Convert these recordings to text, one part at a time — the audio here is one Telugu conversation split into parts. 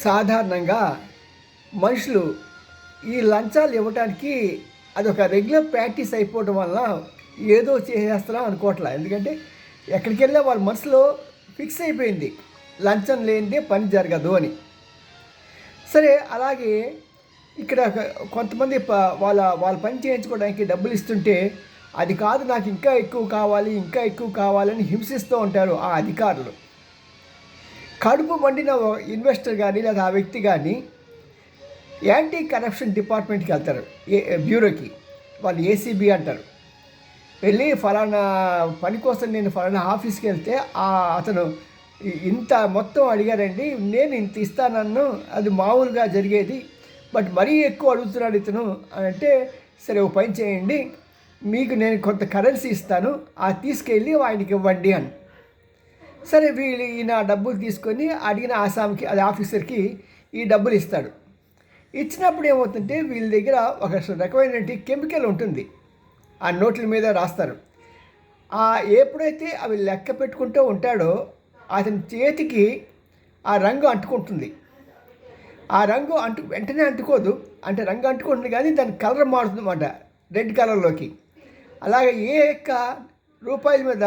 సాధారణంగా మనుషులు ఈ లంచాలు ఇవ్వటానికి అదొక రెగ్యులర్ ప్రాక్టీస్ అయిపోవడం వల్ల ఏదో చేసేస్తున్నాం అనుకోవట్లే. ఎందుకంటే ఎక్కడికి వెళ్ళా వాళ్ళ మనసులో ఫిక్స్ అయిపోయింది, లంచం లేనిదే పని జరగదు అని. సరే, అలాగే ఇక్కడ కొంతమంది వాళ్ళ వాళ్ళ పని చేయించుకోవడానికి డబ్బులు ఇస్తుంటే అది కాదు, నాకు ఇంకా ఎక్కువ కావాలి, ఇంకా ఎక్కువ కావాలని హింసిస్తూ ఉంటారు ఆ అధికారులు. కడుపు మండిన ఇన్వెస్టర్ కానీ లేదా ఆ వ్యక్తి కానీ యాంటీ కరప్షన్ డిపార్ట్మెంట్కి వెళ్తారు, బ్యూరోకి. వాళ్ళు ఏసీబీ అంటారు. వెళ్ళి ఫలానా పని కోసం నేను ఫలానా ఆఫీస్కి వెళ్తే అతను ఇంత మొత్తం అడిగారండి, నేను ఇంత ఇస్తానన్ను, అది మామూలుగా జరిగేది, బట్ మరీ ఎక్కువ అడుగుతున్నాడు ఇతను అని అంటే, సరే ఓ పని చేయండి, మీకు నేను కొంత కరెన్సీ ఇస్తాను, అది తీసుకెళ్ళి ఆయనకి ఇవ్వండి అని. సరే, ఈయన డబ్బులు తీసుకొని అడిగిన ఆసామికి, అది ఆఫీసర్కి ఈ డబ్బులు ఇస్తాడు. ఇచ్చినప్పుడు ఏమవుతుంటే వీళ్ళ దగ్గర ఒక రకమైనటువంటి కెమికల్ ఉంటుంది, ఆ నోట్ల మీద రాస్తారు. ఎప్పుడైతే అవి లెక్క పెట్టుకుంటూ ఉంటాడో అతని చేతికి ఆ రంగు అంటుకుంటుంది. ఆ రంగు వెంటనే అంటుకోదు, అంటే రంగు అంటుకుంటుంది కానీ దాని కలర్ మారుతుంది అన్నమాట, రెడ్ కలర్లోకి. అలాగే ఏ యొక్క రూపాయల మీద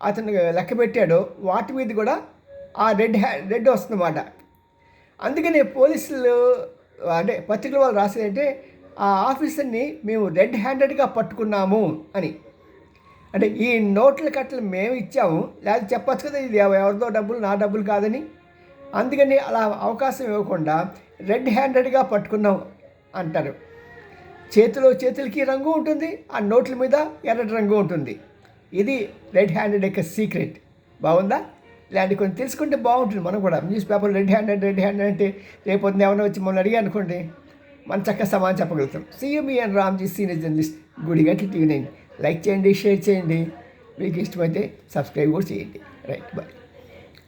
అతను లెక్క పెట్టాడో వాటి మీద కూడా ఆ రెడ్ వస్తుందన్నమాట. అందుకని పోలీసులు అంటే పత్రికల వాళ్ళు రాసేదంటే, ఆ ఆఫీసర్ని మేము రెడ్ హ్యాండెడ్గా పట్టుకున్నాము అని. అంటే ఈ నోట్ల కట్టలు మేము ఇచ్చాము, లేకపోతే చెప్పచ్చు కదా ఇది ఎవరిదో డబ్బులు, నా డబ్బులు కాదని. అందుకని అలా అవకాశం ఇవ్వకుండా రెడ్ హ్యాండెడ్గా పట్టుకున్నాం అంటారు. చేతులకి రంగు ఉంటుంది, ఆ నోట్ల మీద ఎర్రటి రంగు ఉంటుంది. ఇది రెడ్ హ్యాండెడ్ యొక్క సీక్రెట్. బాగుందా? ఇలాంటి కొంచెం తెలుసుకుంటే బాగుంటుంది. మనం కూడా న్యూస్ పేపర్ రెడ్ హ్యాండెడ్ అంటే రేపొద్దున ఎవరైనా వచ్చి మనం అడిగా అనుకోండి, మనం చక్కగా సమాధానం చెప్పగలుగుతాం. CME and Ramji senior journalist, Gudiganti TV 9. Like చేయండి, షేర్ చేయండి, మీకు ఇష్టమైతే సబ్స్క్రైబ్ కూడా చేయండి. Right, bye.